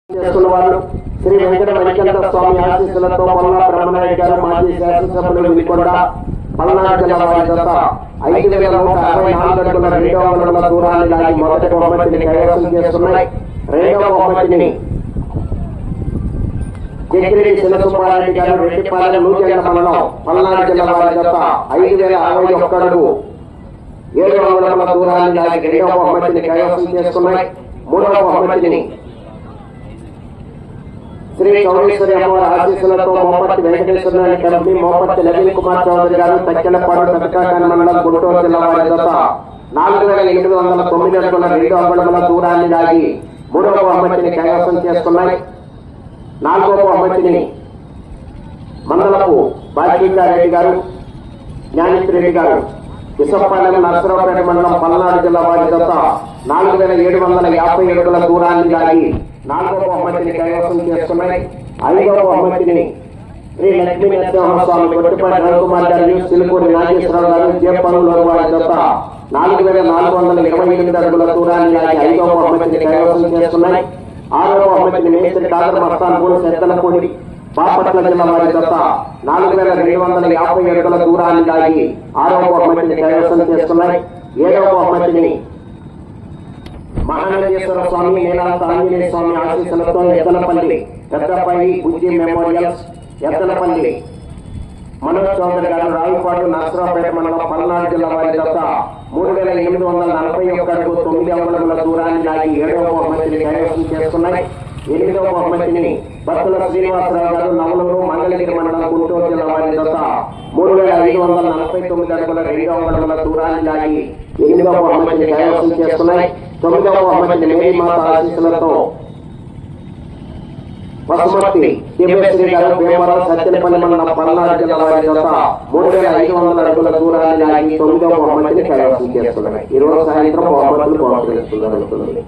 చేస్తున్న వాళ్ళు శ్రీ వెంకట మణికంఠ స్వామి ఆశీస్సులతో పల్లా బ్రహ్మనాయుడు గారు మాజీ శాసనసభ్యులు వినుకొండ పల్నాడు జిల్లా వారి జత 5,164 అడుగుల 2 అంగుళాల దూరాన్ని లాగి మొదటి బహుమతిని కైవసం చేస్తున్నాయి. రెండవ బహుమతిని జగ్గిరెడ్డి చిన్నసుబ్బారెడ్డి గారు రెడ్డిపాలెం నూజెండ్ల మండలం పల్నాడు జిల్లా వారి జత 5,061 అడుగు 7 అంగుళాల దూరాన్ని లాగి రెండవ బహుమతిని కైవసం చేస్తున్నాయి. మూడవ బహుమతిని శ్రీ చౌడేశ్వరి అమ్మవారి ఆశీస్సులతో మోపత్తి వెంకటేశ్వర కంపెనీ మోపత్తి నవీన్ కుమార్ చౌదరి గారు తక్కెలపాడు పెద్దకాకాని మండలం గుంటూరు జిల్లా వారి జత 4,809 అడుగుల 2 అంగుళాల దూరాన్ని లాగి మూడవ బహుమతిని కైవసం చేస్తున్నాయి. నాలుగవ బహుమతిని మండలపు బాజీకారెడ్డి గారు జ్ఞానేశ్వరెడ్డి గారు విశాఖపట్నం నరసరావుపేట మండలం పల్నాడు జిల్లా వారి జత 4,750 అడుగుల దూరాన్ని లాగి నాలుగవ బహుమతిని కైవసం చేసుకున్నాయి. ఐదవ బహుమతిని శ్రీ లక్ష్మీ నరసింహస్వామి గొట్టిపాటి రవికుమార్ గారు సిలుకూరి నాగేశ్వరరావు గారు జేపనుల వారి జత 4,428 అడుగుల దూరాన్ని లాగి ఐదవ బహుమతిని కైవసం చేసుకున్నాయి. ఆరవ బహుమతిని మేస్త్రి డాక్టర్ మస్తాన్పూర్ సెత్తలపూడి బాపట్ల జిల్లా వారి జత 4,250 అడుగుల దూరాన్ని లాగి ఆరవ బహుమతిని కైవసం చేసుకున్నాయి. ఏడవ బహుమతిని మహానందేశ్వర స్వామి నీలాంత ఆంజనేయ స్వామి ఆశీస్సులతో ఎద్దలపల్లి పెద్దపల్లి బుజ్జి మెమోరియల్స్ ఎద్దలపల్లి మనోజ్ చౌదరి గారు రావిపాటు నరసరావుపేట మండలం పల్నాడు జిల్లా వారి జత 3,841 అడుగు 9 అంగుళాల దూరాన్ని లాగి ఏడవ బహుమతిని కైవసం చేసుకున్నాయి. ఎనిమిదవ బహుమతిని బత్తుల శ్రీనివాసరావు గారు నవలూరు మంగళగిరి మండలం గుంటూరు జిల్లా వారి జత 3,549 అడుగుల 2 అంగుళాల దూరాన్ని లాగి ఎనిమిదవ బహుమతిని కైవసం చేసుకున్నాయి. తొమ్మిదవ బహుమతిని మేరీమాత ఆశీస్సులతో వసుమతి దివ్యశ్రీ గారు భీమవరం సత్యనపల్లి మండలం పల్నాడు జిల్లా వారి జత 3,500 అడుగుల దూరాన్ని లాగి 9వ బహుమతిని కైవసం చేస్తున్నాయి. ఈరోజు సాయంత్రం బహుమతులు బహుకరిస్తున్నారు.